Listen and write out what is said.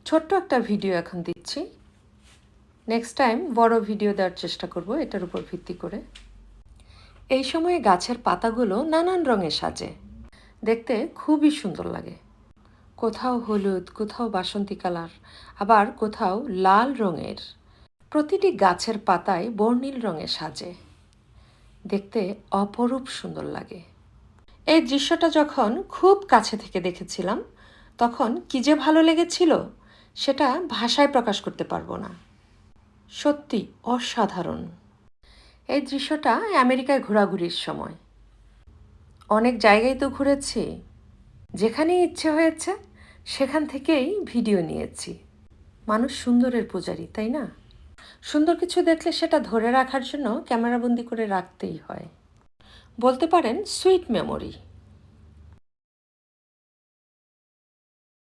ছোট্ট একটা ভিডিও এখন দিচ্ছি, নেক্সট টাইম বড় ভিডিও দেওয়ার চেষ্টা করব এটার উপর ভিত্তি করে। এই সময়ে গাছের পাতাগুলো নানান রঙে সাজে, দেখতে খুবই সুন্দর লাগে। কোথাও হলুদ, কোথাও বাসন্তী কালার, আবার কোথাও লাল রঙের। প্রতিটি গাছের পাতায় বর্ণিল রঙে সাজে, দেখতে অপরূপ সুন্দর লাগে। এই দৃশ্যটা যখন খুব কাছে থেকে দেখেছিলাম তখন কি যে ভালো লেগেছিল সেটা ভাষায় প্রকাশ করতে পারবো না। সত্যি অসাধারণ। এই দৃশ্যটা আমেরিকায় ঘোরাঘুরির সময়। অনেক জায়গায় তো ঘুরেছি, যেখানেই ইচ্ছে হয়েছে সেখান থেকেই ভিডিও নিয়েছি। মানুষ সুন্দরের পূজারী, তাই না? সুন্দর কিছু দেখলে সেটা ধরে রাখার জন্য ক্যামেরাবন্দি করে রাখতেই হয়। বলতে পারেন সুইট মেমোরি।